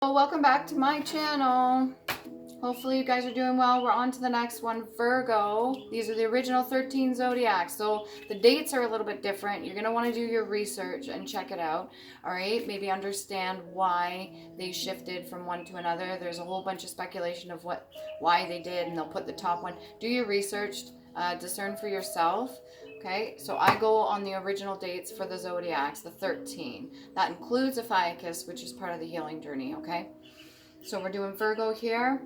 Well, welcome back to my channel. Hopefully you guys are doing well. We're on to the next one, Virgo. These are the original 13 zodiacs, so the dates are a little bit different. You're going to want to do your research and check it out, all right? Maybe understand why they shifted from one to another. There's a whole bunch of speculation of why they did, and they'll put the top one. Do your research, discern for yourself. Okay, so I go on the original dates for the zodiacs, the 13. That includes Ophiuchus, which is part of the healing journey, okay? So we're doing Virgo here.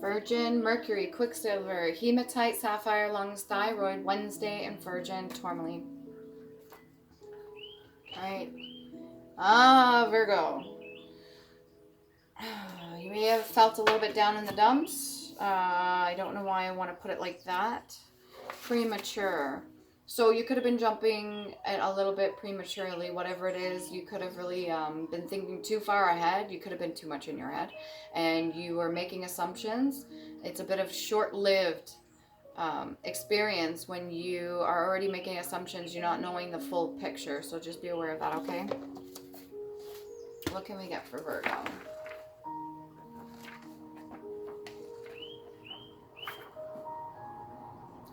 Virgin, Mercury, Quicksilver, Hematite, Sapphire, Lungs, Thyroid, Wednesday, and Virgin, Tourmaline. Alright. Virgo. You may have felt a little bit down in the dumps. I don't know why I want to put it like that. Premature. So you could have been jumping a little bit prematurely, whatever it is. You could have really been thinking too far ahead. You could have been too much in your head. And you were making assumptions. It's a bit of short-lived experience when you are already making assumptions. You're not knowing the full picture. So just be aware of that, okay? What can we get for Virgo?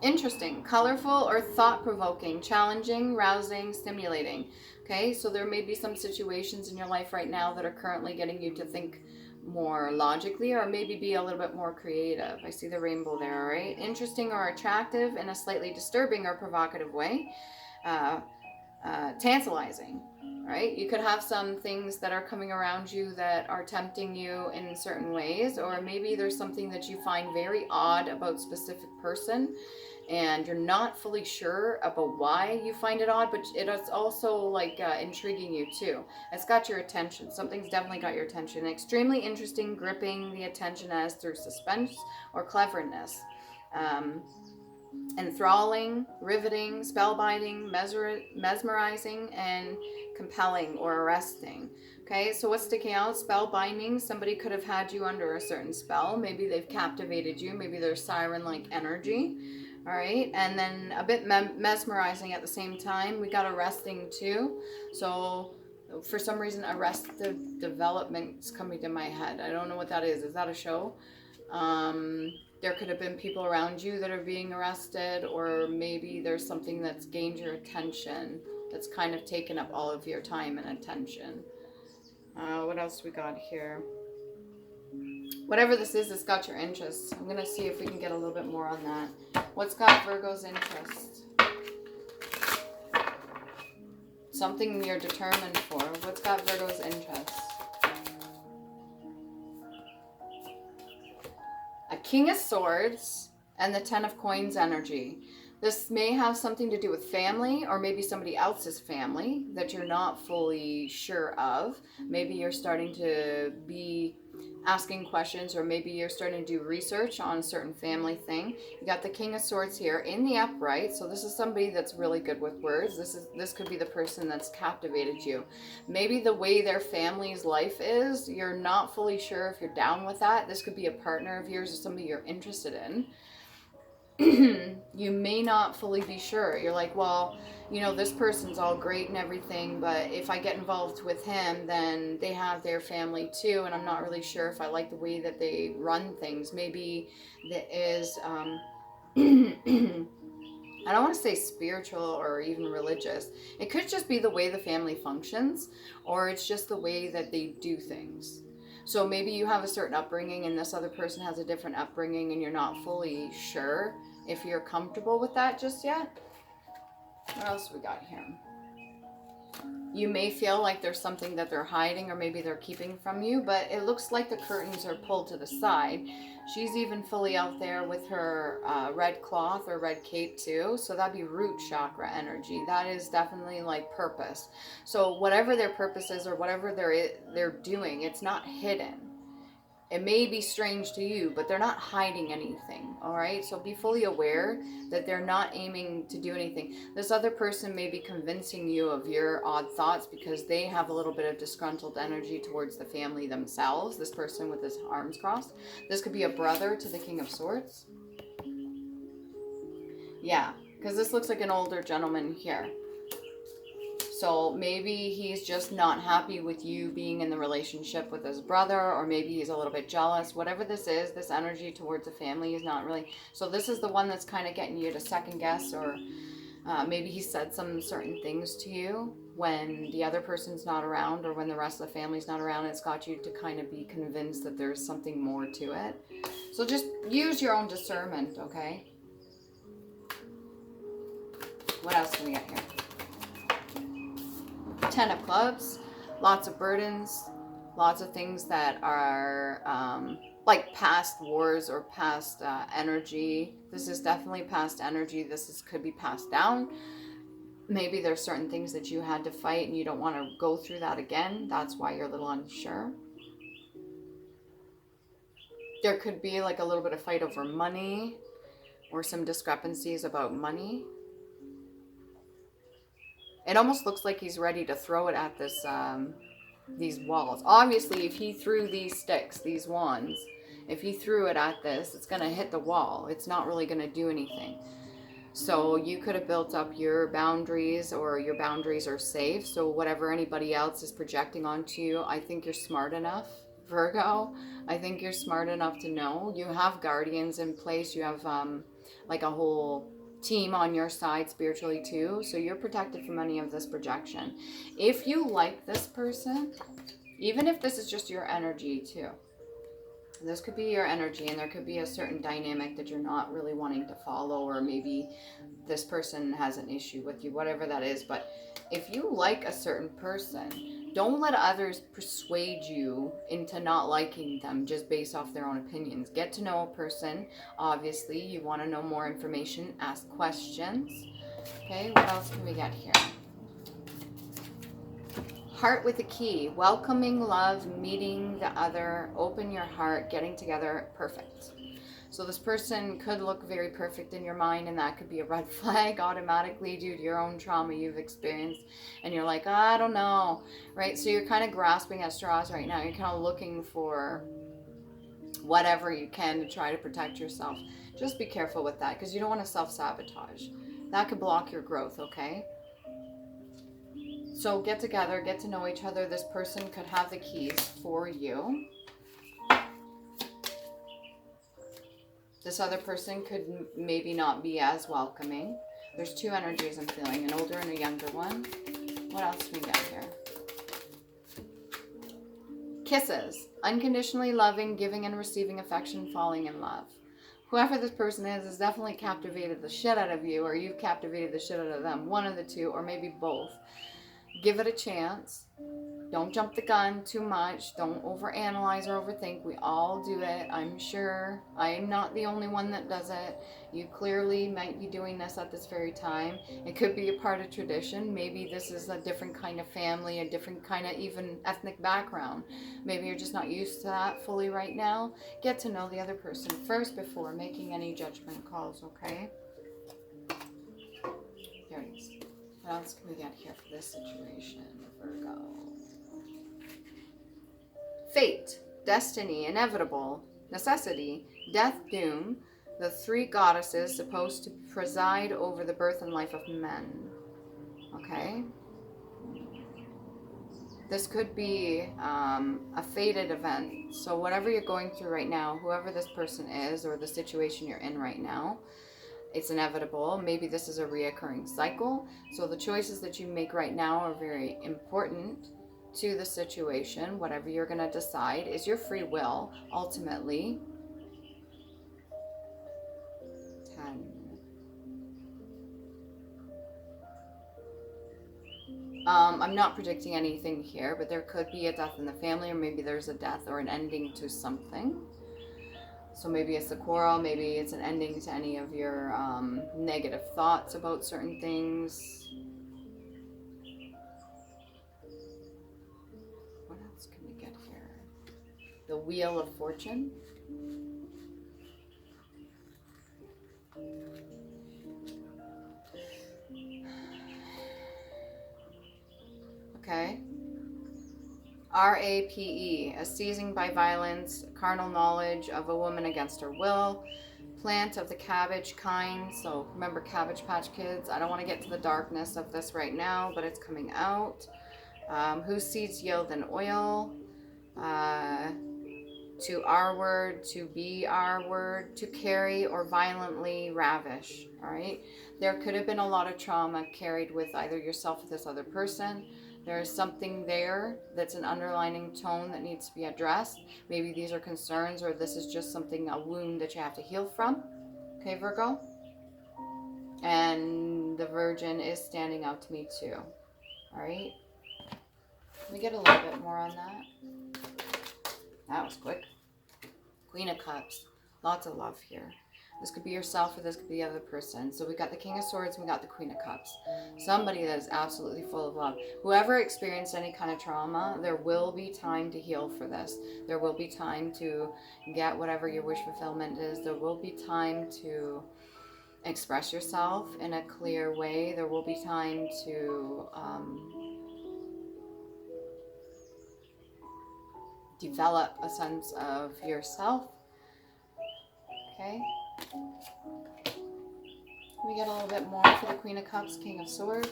Interesting, colorful or thought-provoking, challenging, rousing, stimulating. Okay, so there may be some situations in your life right now that are currently getting you to think more logically or maybe be a little bit more creative. I see the rainbow there, all right? Interesting or attractive in a slightly disturbing or provocative way. Tantalizing, right? You could have some things that are coming around you that are tempting you in certain ways, or maybe there's something that you find very odd about a specific person and you're not fully sure about why you find it odd, but it's also like intriguing you too. It's got your attention. Something's definitely got your attention. Extremely interesting, gripping the attention as through suspense or cleverness. Enthralling, riveting, spellbinding, mesmerizing, and compelling or arresting. Okay, so what's sticking out? Spellbinding. Somebody could have had you under a certain spell. Maybe they've captivated you. Maybe there's siren-like energy. All right, and then a bit mesmerizing at the same time. We got arresting too. So for some reason, Arrested Development's coming to my head. I don't know what that is. Is that a show? There could have been people around you that are being arrested, or maybe there's something that's gained your attention that's kind of taken up all of your time and attention. What else we got here? Whatever this is, it's got your interest. I'm going to see if we can get a little bit more on that. What's got Virgo's interest? Something you're determined for. What's got Virgo's interest? A King of Swords and the Ten of Coins energy. This may have something to do with family or maybe somebody else's family that you're not fully sure of. Maybe you're starting to be asking questions, or maybe you're starting to do research on a certain family thing. You got the King of Swords here in the upright, so this is somebody that's really good with words. This could be the person that's captivated you. Maybe the way their family's life is, you're not fully sure if you're down with that. This could be a partner of yours or somebody you're interested in. You may not fully be sure. You're like, well, you know, this person's all great and everything, but if I get involved with him, then they have their family too, and I'm not really sure if I like the way that they run things. Maybe there is, I don't want to say spiritual or even religious. It could just be the way the family functions, or it's just the way that they do things. So maybe you have a certain upbringing and this other person has a different upbringing and you're not fully sure if you're comfortable with that just yet. What else we got here? You may feel like there's something that they're hiding or maybe they're keeping from you, but it looks like the curtains are pulled to the side. She's even fully out there with her red cloth or red cape too. So that'd be root chakra energy. That is definitely like purpose. So whatever their purpose is or whatever they're doing, it's not hidden. It may be strange to you, but they're not hiding anything, all right? So be fully aware that they're not aiming to do anything. This other person may be convincing you of your odd thoughts because they have a little bit of disgruntled energy towards the family themselves, this person with his arms crossed. This could be a brother to the King of Swords. Yeah, because this looks like an older gentleman here. So maybe he's just not happy with you being in the relationship with his brother, or maybe he's a little bit jealous. Whatever this is, this energy towards the family is not really. So this is the one that's kind of getting you to second guess, or maybe he said some certain things to you when the other person's not around, or when the rest of the family's not around. It's got you to kind of be convinced that there's something more to it. So just use your own discernment, okay? What else can we get here? 10 of clubs, lots of burdens, lots of things that are like past wars or past energy. This is definitely past energy. Could be passed down. Maybe there's certain things that you had to fight and you don't want to go through that again. That's why you're a little unsure. There could be like a little bit of fight over money, or some discrepancies about money. It almost looks like he's ready to throw it at this, these walls. Obviously, if he threw these sticks, these wands, if he threw it at this, it's going to hit the wall. It's not really going to do anything. So you could have built up your boundaries, or your boundaries are safe. So whatever anybody else is projecting onto you, I think you're smart enough, Virgo. I think you're smart enough to know. You have guardians in place. You have like a whole team on your side spiritually too, so you're protected from any of this projection. If you like this person, even if this is just your energy too, this could be your energy, and there could be a certain dynamic that you're not really wanting to follow, or maybe this person has an issue with you, whatever that is. But if you like a certain person, don't let others persuade you into not liking them just based off their own opinions. Get to know a person. Obviously, you want to know more information. Ask questions. Okay, what else can we get here? Heart with a key. Welcoming love, meeting the other, open your heart, getting together. Perfect. So this person could look very perfect in your mind, and that could be a red flag automatically due to your own trauma you've experienced. And you're like, I don't know, right? So you're kind of grasping at straws right now. You're kind of looking for whatever you can to try to protect yourself. Just be careful with that, because you don't want to self-sabotage. That could block your growth, okay? So get together, get to know each other. This person could have the keys for you. This other person could maybe not be as welcoming. There's two energies I'm feeling, an older and a younger one. What else do we got here? Kisses. Unconditionally loving, giving and receiving affection, falling in love. Whoever this person is has definitely captivated the shit out of you, or you've captivated the shit out of them. One of the two, or maybe both. Give it a chance. Don't jump the gun too much. Don't overanalyze or overthink. We all do it, I'm sure. I'm not the only one that does it. You clearly might be doing this at this very time. It could be a part of tradition. Maybe this is a different kind of family, a different kind of even ethnic background. Maybe you're just not used to that fully right now. Get to know the other person first before making any judgment calls, okay? There it is. What else can we get here for this situation, Virgo? Fate, destiny, inevitable, necessity, death, doom, the three goddesses supposed to preside over the birth and life of men. Okay? This could be a fated event. So whatever you're going through right now, whoever this person is, or the situation you're in right now, it's inevitable. Maybe this is a reoccurring cycle. So the choices that you make right now are very important to the situation. Whatever you're going to decide is your free will, ultimately. 10. I'm not predicting anything here, but there could be a death in the family, or maybe there's a death or an ending to something. So maybe it's a quarrel, maybe it's an ending to any of your negative thoughts about certain things. What else can we get here? The Wheel of Fortune. Okay. RAPE, a seizing by violence, carnal knowledge of a woman against her will, plant of the cabbage kind. So remember Cabbage Patch Kids. I don't want to get to the darkness of this right now, but it's coming out. Whose seeds yield an oil. To our word, to be our word, to carry or violently ravish. All right. There could have been a lot of trauma carried with either yourself or this other person. There is something there that's an underlining tone that needs to be addressed. Maybe these are concerns, or this is just something, a wound that you have to heal from. Okay, Virgo? And the Virgin is standing out to me too. All right? Let me get a little bit more on that. That was quick. Queen of Cups. Lots of love here. This could be yourself or this could be the other person. So we got the King of Swords and we got the Queen of Cups. Somebody that is absolutely full of love. Whoever experienced any kind of trauma, there will be time to heal for this. There will be time to get whatever your wish fulfillment is. There will be time to express yourself in a clear way. There will be time to develop a sense of yourself. Okay. We get a little bit more for the Queen of Cups, King of Swords.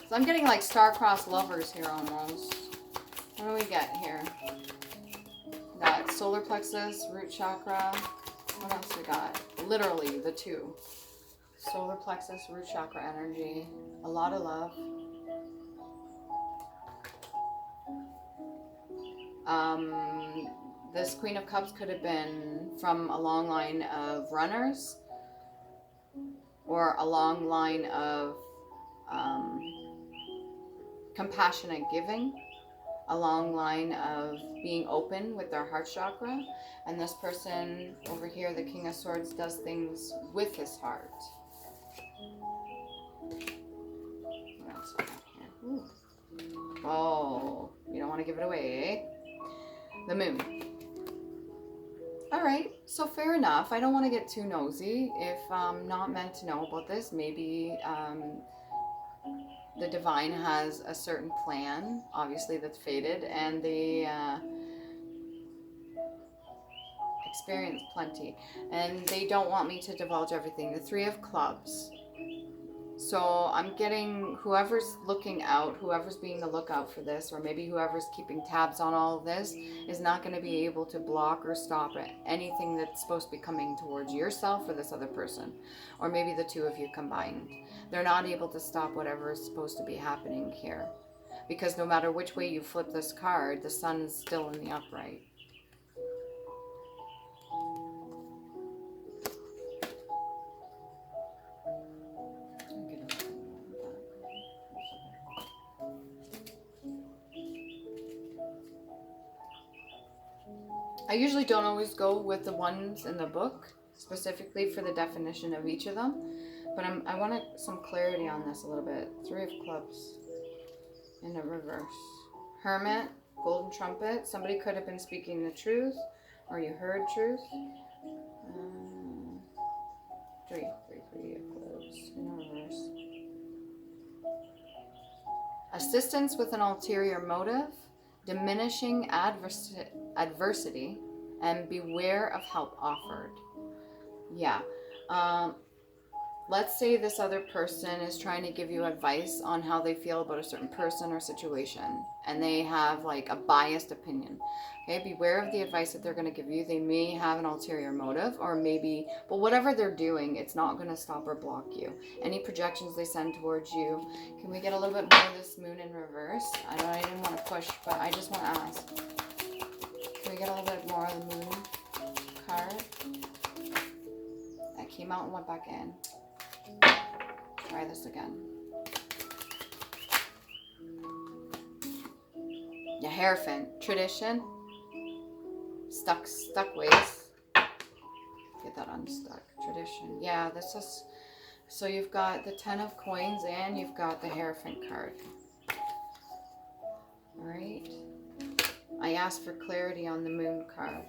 So I'm getting like star-crossed lovers here almost. What do we get here? We got solar plexus, root chakra. What else we got? Literally the two. Solar plexus, root chakra energy. A lot of love. This Queen of Cups could have been from a long line of runners, or a long line of compassionate giving, a long line of being open with their heart chakra. And this person over here, the King of Swords, does things with his heart. What else we got here? Ooh. Oh, you don't want to give it away, eh? The Moon. All right, so fair enough. I don't want to get too nosy. If I'm not meant to know about this, maybe the divine has a certain plan, obviously that's faded, and they experience plenty, and they don't want me to divulge everything. The Three of Clubs. So I'm getting whoever's looking out, whoever's being the lookout for this, or maybe whoever's keeping tabs on all of this, is not going to be able to block or stop anything that's supposed to be coming towards yourself or this other person, or maybe the two of you combined. They're not able to stop whatever is supposed to be happening here, because no matter which way you flip this card, the sun is still in the upright. I usually don't always go with the ones in the book, specifically for the definition of each of them, but I wanted some clarity on this a little bit. Three of Clubs in a reverse. Hermit, Golden Trumpet. Somebody could have been speaking the truth, or you heard truth. Three of Clubs in a reverse. Assistance with an ulterior motive. Diminishing adversity, and beware of help offered. Yeah. Let's say this other person is trying to give you advice on how they feel about a certain person or situation, and they have like a biased opinion. Okay, beware of the advice that they're going to give you. They may have an ulterior motive, or maybe, but whatever they're doing, it's not going to stop or block you. Any projections they send towards you. Can we get a little bit more of this Moon in reverse? I didn't want to push, but I just want to ask. Can we get a little bit more of the Moon card? That came out and went back in. Try this again. The Hierophant. Tradition. Stuck ways. Get that unstuck. Tradition. Yeah, this is... So you've got the Ten of Coins and you've got the Hierophant card. Alright. I asked for clarity on the Moon card.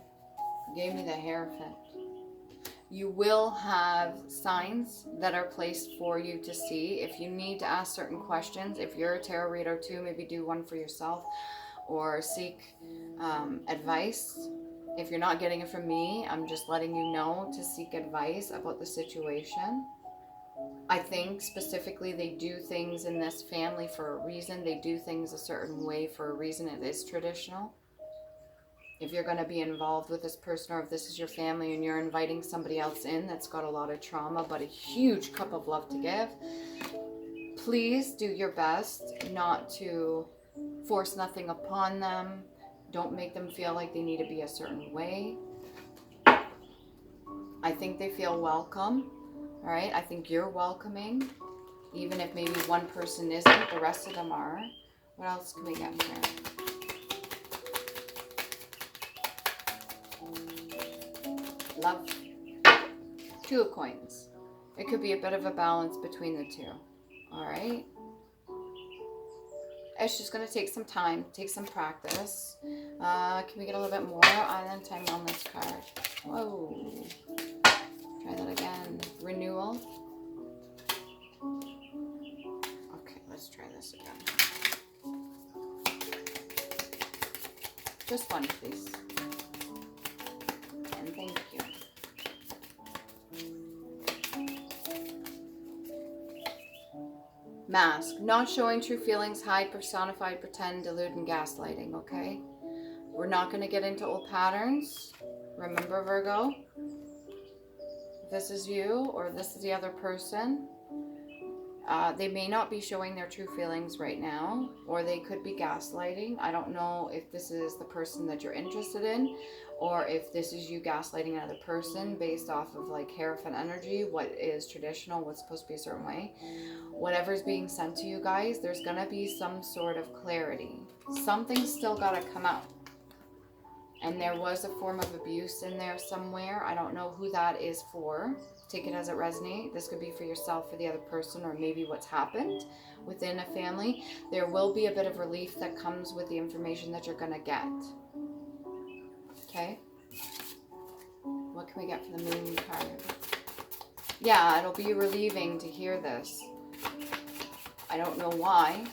You gave me the Hierophant. You will have signs that are placed for you to see. If you need to ask certain questions, if you're a tarot reader too, maybe do one for yourself or seek advice. If you're not getting it from me, I'm just letting you know to seek advice about the situation. I think specifically they do things in this family for a reason. They do things a certain way for a reason. It is traditional. If you're going to be involved with this person, or if this is your family and you're inviting somebody else in that's got a lot of trauma but a huge cup of love to give, please do your best not to force nothing upon them. Don't make them feel like they need to be a certain way. I think they feel welcome. All right, I think you're welcoming, even if maybe one person isn't, the rest of them are. What else can we get here? Love. Two of Coins. It could be a bit of a balance between the two. All right. It's just going to take some time, take some practice. Can we get a little bit more island time on this card? Whoa. Try that again. Renewal. Okay, let's try this again. Just one, please. And thank you. Mask. Not showing true feelings, hide, personified, pretend, delude, and gaslighting, okay? We're not going to get into old patterns. Remember, Virgo? If this is you or this is the other person, they may not be showing their true feelings right now, or they could be gaslighting. I don't know if this is the person that you're interested in, or if this is you gaslighting another person based off of like Hierophant energy, what is traditional, what's supposed to be a certain way. Whatever's being sent to you guys, there's going to be some sort of clarity. Something's still got to come out. And there was a form of abuse in there somewhere. I don't know who that is for. Take it as it resonates. This could be for yourself, for the other person, or maybe what's happened within a family. There will be a bit of relief that comes with the information that you're going to get. Okay? What can we get for the Moon card? Yeah, it'll be relieving to hear this. I don't know why.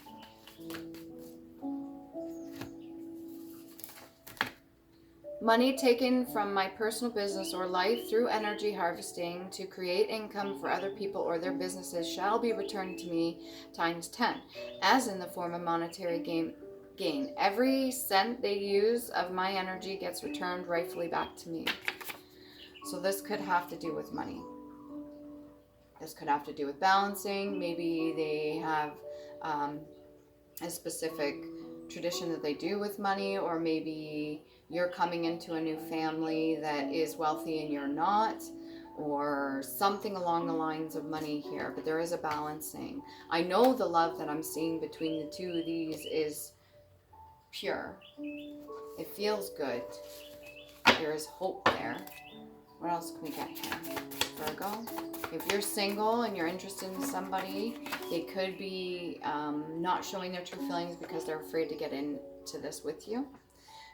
Money taken from my personal business or life through energy harvesting to create income for other people or their businesses shall be returned to me times 10, as in the form of monetary gain. Every cent they use of my energy gets returned rightfully back to me. So this could have to do with money. This could have to do with balancing. Maybe they have a specific tradition that they do with money, or maybe you're coming into a new family that is wealthy and you're not, or something along the lines of money here. But there is a balancing. I know the love that I'm seeing between the two of these is pure. It feels good. There is hope there. What else can we get here? Virgo. If you're single and you're interested in somebody, they could be not showing their true feelings because they're afraid to get into this with you.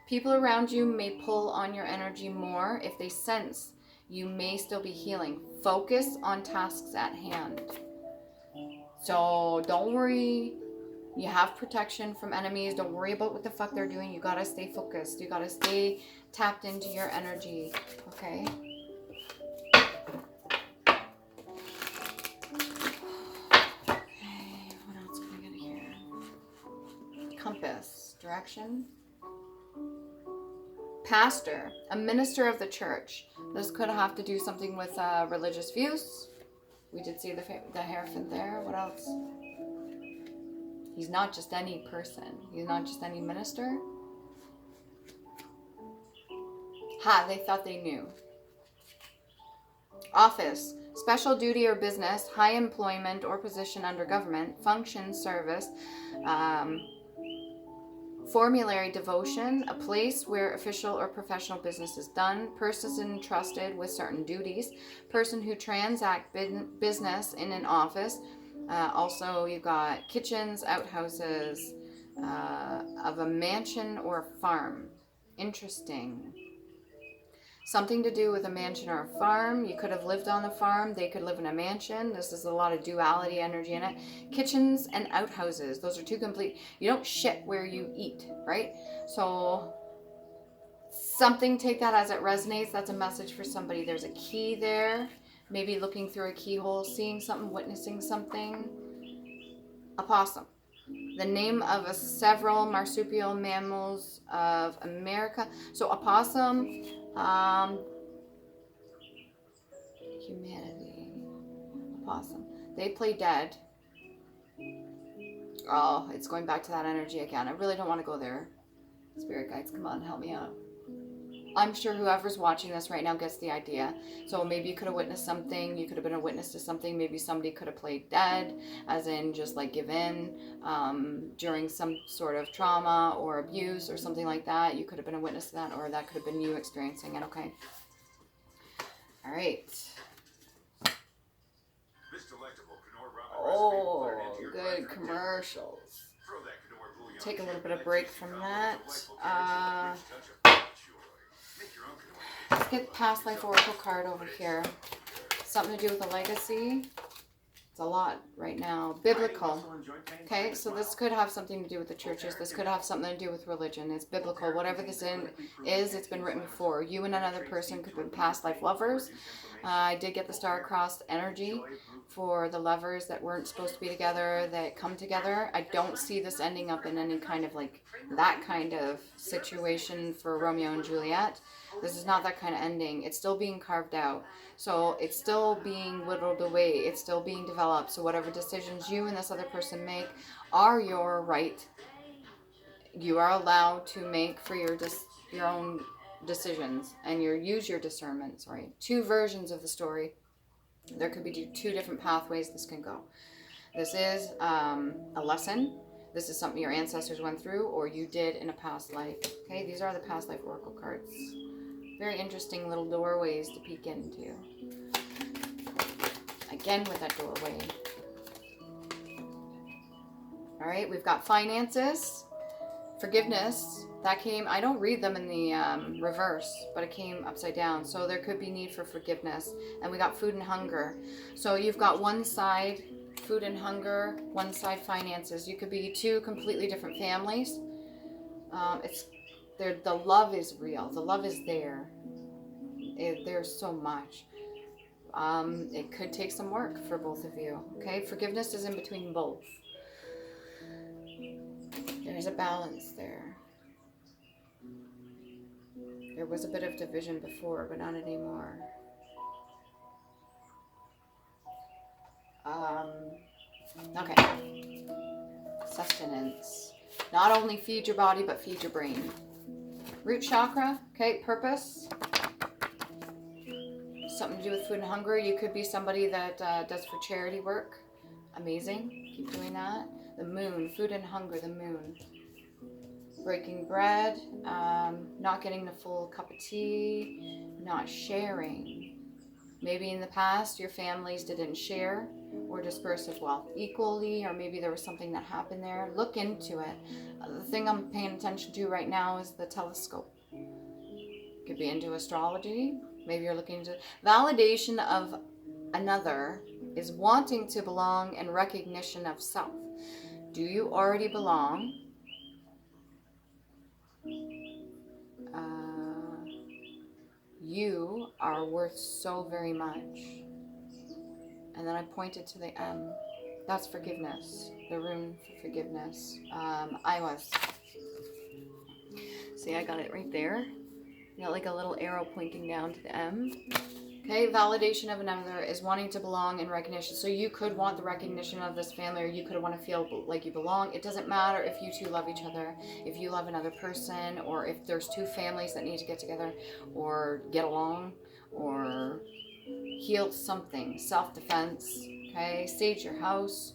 People around you may pull on your energy more if they sense you may still be healing. Focus on tasks at hand. So don't worry. You have protection from enemies. Don't worry about what the fuck they're doing. You gotta stay focused. You gotta stay tapped into your energy. Okay? Compass, direction. Pastor, a minister of the church. This could have to do something with religious views. We did see the Hierophant there. What else? He's not just any person. He's not just any minister. Ha, they thought they knew. Office, special duty or business, high employment or position under government, function, service, formulary devotion, a place where official or professional business is done, persons entrusted with certain duties, person who transact business in an office. Also, you've got kitchens, outhouses, of a mansion or a farm. Interesting. Something to do with a mansion or a farm. You could have lived on the farm. They could live in a mansion. This is a lot of duality energy in it. Kitchens and outhouses. Those are two complete. You don't shit where you eat, right? So Something, take that as it resonates. That's a message for somebody. There's a key there. Maybe looking through a keyhole, seeing something, witnessing something. Opossum. The name of several marsupial mammals of America. So opossum, humanity, opossum. They play dead. Oh, it's going back to that energy again. I really don't want to go there. Spirit guides, come on, help me out. I'm sure whoever's watching this right now gets the idea. So maybe you could have witnessed something. You could have been a witness to something. Maybe somebody could have played dead, as in just like give in during some sort of trauma or abuse or something like that. You could have been a witness to that, or that could have been you experiencing it. Okay. All right. Oh, good commercials. Take a little bit of break from that. Let's get past life oracle card over here. Something to do with a legacy. It's a lot right now. Biblical. Okay, so this could have something to do with the churches. This could have something to do with religion. It's biblical. Whatever this is, it's been written before. You and another person could have been past life lovers. I did get the star-crossed energy for the lovers that weren't supposed to be together, that come together. I don't see this ending up in any kind of like that kind of situation for Romeo and Juliet. This is not that kind of ending. It's still being carved out. So it's still being whittled away. It's still being developed. So whatever decisions you and this other person make are your right. You are allowed to make for your own decisions, and use your discernment. Sorry, two versions of the story. There could be two different pathways this can go. This is a lesson. This is something your ancestors went through or you did in a past life. Okay, these are the past life oracle cards. Very interesting little doorways to peek into. Again with that doorway. All right, we've got finances, forgiveness. That came, I don't read them in the reverse, but it came upside down. So there could be need for forgiveness. And we got food and hunger. So you've got one side, food and hunger, one side, finances. You could be two completely different families. The love is real. The love is there. There's so much. It could take some work for both of you. Okay, forgiveness is in between both. There's a balance there. There was a bit of division before, but not anymore. Okay. Sustenance. Not only feed your body, but feed your brain. Root chakra. Okay, purpose. Something to do with food and hunger. You could be somebody that does for charity work. Amazing. Keep doing that. The moon. Food and hunger. The moon. Breaking bread, not getting the full cup of tea, not sharing. Maybe in the past your families didn't share or disperse of wealth equally, or maybe there was something that happened there. Look into it. The thing I'm paying attention to right now is the telescope. Could be into astrology. Maybe you're looking into validation of another is wanting to belong and recognition of self. Do you already belong? You are worth so very much. And then I pointed to the M. That's forgiveness. The rune for forgiveness. I was. See, I got it right there. You got like a little arrow pointing down to the M. Okay, validation of another is wanting to belong and recognition. So you could want the recognition of this family, or you could want to feel like you belong. It doesn't matter if you two love each other, if you love another person, or if there's two families that need to get together or get along or heal something. Self-defense, okay? Sage your house.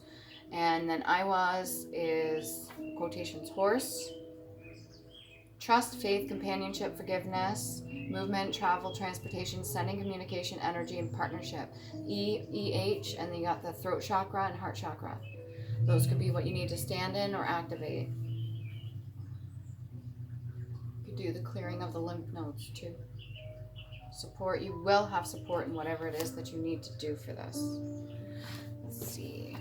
And then I was is quotations horse. Trust, faith, companionship, forgiveness, movement, travel, transportation, sending, communication, energy, and partnership. EH, and then you got the throat chakra and heart chakra. Those could be what you need to stand in or activate. You could do the clearing of the lymph nodes too. Support, you will have support in whatever it is that you need to do for this. Let's see.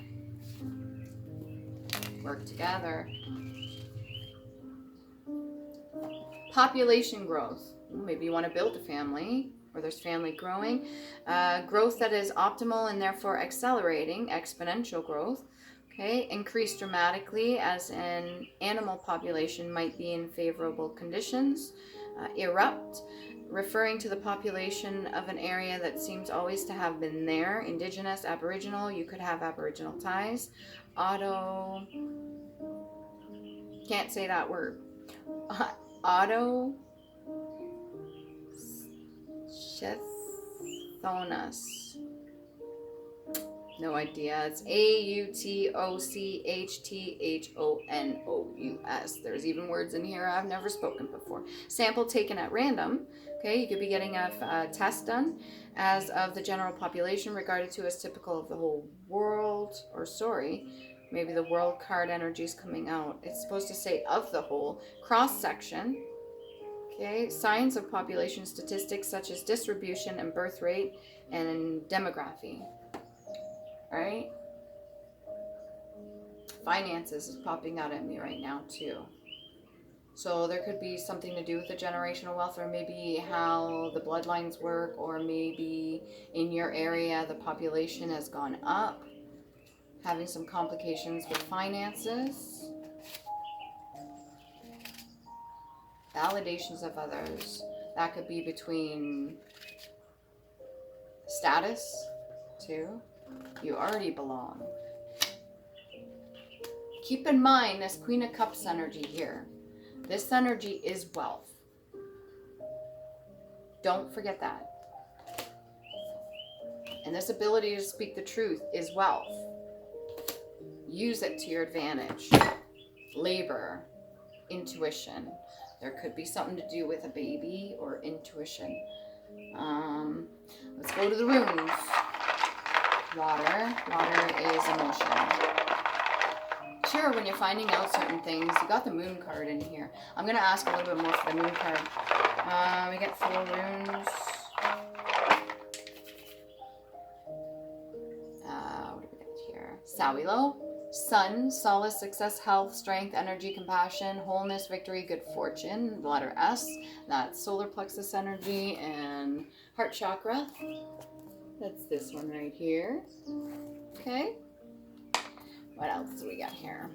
Work together. Population growth. Maybe you want to build a family, or there's family growing. Growth that is optimal and therefore accelerating, exponential growth. Okay, increase dramatically as an animal population might be in favorable conditions. Erupt, referring to the population of an area that seems always to have been there. Indigenous, Aboriginal, you could have Aboriginal ties. Auto, can't say that word. Auto, Chthonus. No idea. It's Autochthonous. There's even words in here I've never spoken before. Sample taken at random. Okay, you could be getting a test done as of the general population regarded to as typical of the whole world. Or sorry, maybe the world card energy is coming out. It's supposed to say of the whole. Cross section. Okay, science of population statistics such as distribution and birth rate and demography. Right? Finances is popping out at me right now too. So there could be something to do with the generational wealth, or maybe how the bloodlines work, or maybe in your area the population has gone up, having some complications with finances. Validations of others. That could be between status too. You already belong. Keep in mind this Queen of Cups energy here. This energy is wealth. Don't forget that. And this ability to speak the truth is wealth. Use it to your advantage. Labor, intuition. There could be something to do with a baby or intuition. Let's go to the runes. Water. Water is emotion. Sure, when you're finding out certain things, you got the moon card in here. I'm going to ask a little bit more for the moon card. We get 4 runes. What do we get here? Sawilo. Sun, solace, success, health, strength, energy, compassion, wholeness, victory, good fortune. The letter S, that's solar plexus energy and heart chakra. That's this one right here. Okay. What else do we got here?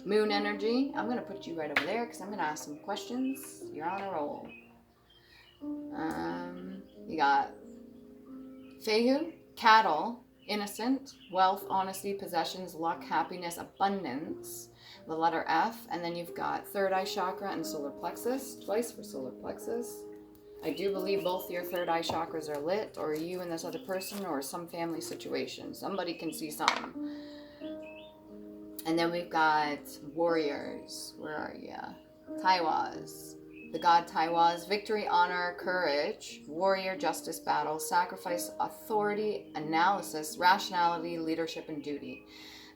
Moon energy. I'm going to put you right over there because I'm going to ask some questions. You're on a roll. You got Fehu, cattle, innocent, wealth, honesty, possessions, luck, happiness, abundance. The letter F. And then you've got third eye chakra and solar plexus. Twice for solar plexus. I do believe both your third eye chakras are lit, or you and this other person, or some family situation. Somebody can see something. And then we've got warriors. Where are you? Taiwas. The god Taiwas. Victory, honor, courage, warrior, justice, battle, sacrifice, authority, analysis, rationality, leadership, and duty.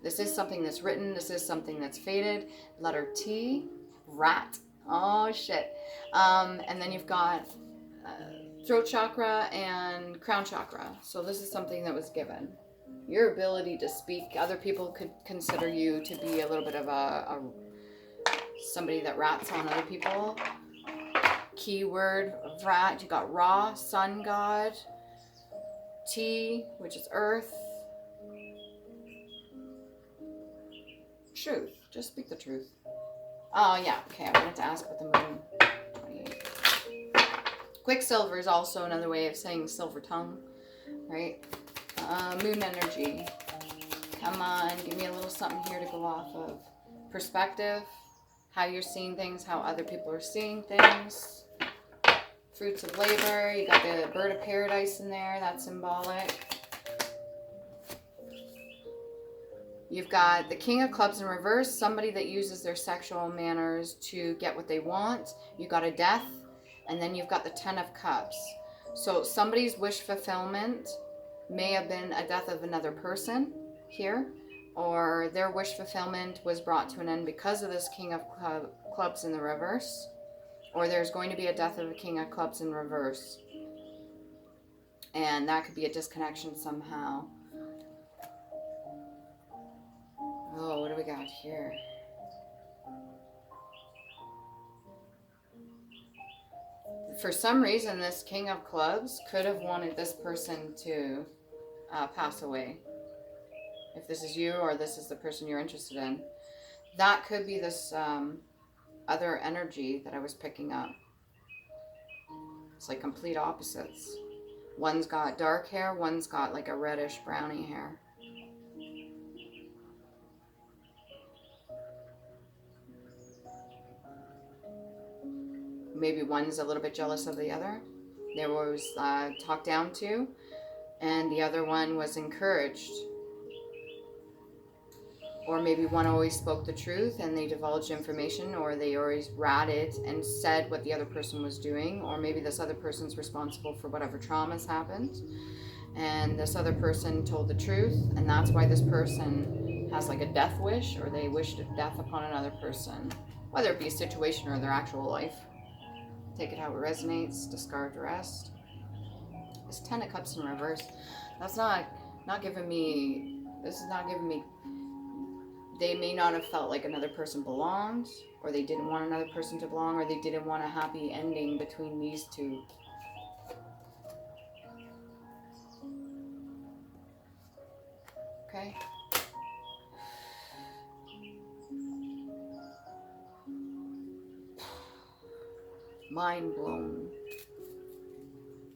This is something that's written. This is something that's faded. Letter T. Rat. Oh, shit. And then you've got throat chakra and crown chakra. So this is something that was given. Your ability to speak, other people could consider you to be a little bit of a somebody that rats on other people. Keyword of rat, you got Ra, sun god. T, which is earth. Truth, just speak the truth. Oh yeah, okay, I wanted to ask about the moon. 28. Quicksilver is also another way of saying silver tongue, right? Moon energy. Come on, give me a little something here to go off of. Perspective, how you're seeing things, how other people are seeing things. Fruits of labor, you got the bird of paradise in there, that's symbolic. You've got the King of Clubs in reverse, somebody that uses their sexual manners to get what they want. You got a death, and then you've got the Ten of Cups. So somebody's wish fulfillment may have been a death of another person here, or their wish fulfillment was brought to an end because of this King of Clubs in the reverse, or there's going to be a death of a King of Clubs in reverse, and that could be a disconnection somehow. Oh, what do we got here? for some reason, this King of Clubs could have wanted this person to pass away. If this is you or this is the person you're interested in, that could be this other energy that I was picking up. It's like complete opposites. One's got dark hair, one's got like a reddish browny hair. Maybe one's a little bit jealous of the other. They were always talked down to, and the other one was encouraged. Or maybe one always spoke the truth and they divulged information, or they always ratted and said what the other person was doing, or maybe this other person's responsible for whatever traumas happened, and this other person told the truth, and that's why this person has like a death wish, or they wished death upon another person, whether it be a situation or their actual life. Take it how it resonates, discard the rest. It's 10 of Cups in reverse. That's not giving me, this is not giving me, they may not have felt like another person belonged, or they didn't want another person to belong, or they didn't want a happy ending between these two. Okay? Mind blown.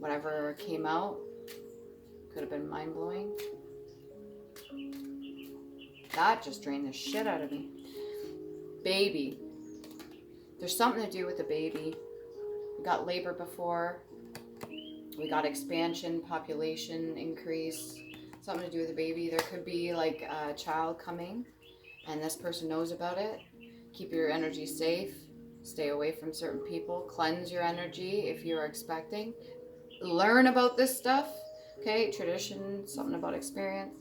Whatever came out could have been mind blowing. That just drained the shit out of me. Baby. There's something to do with the baby. We got labor before. We got expansion, population increase. Something to do with the baby. There could be like a child coming and this person knows about it. Keep your energy safe. Stay away from certain people. Cleanse your energy if you're expecting. Learn about this stuff. Okay, tradition, something about experience.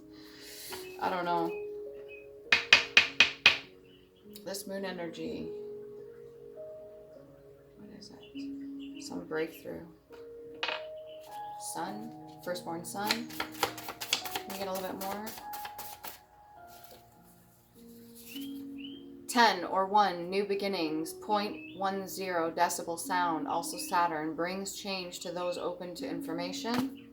I don't know. This moon energy. What is it? Some breakthrough. Sun. Firstborn sun. Can we get a little bit more? 10 or 1, new beginnings, 0.10 decibel sound, also Saturn, brings change to those open to information.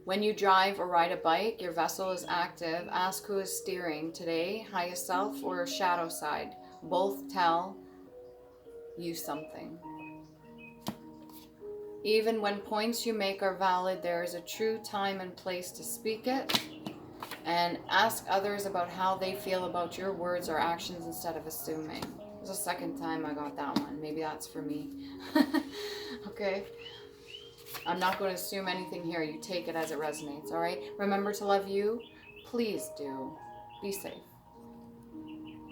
When you drive or ride a bike, your vessel is active. Ask who is steering today, highest self or shadow side. Both tell you something. Even when points you make are valid, there is a true time and place to speak it. And ask others about how they feel about your words or actions instead of assuming. It's the second time I got that one. Maybe that's for me. Okay? I'm not going to assume anything here. You take it as it resonates, all right? Remember to love you. Please do. Be safe.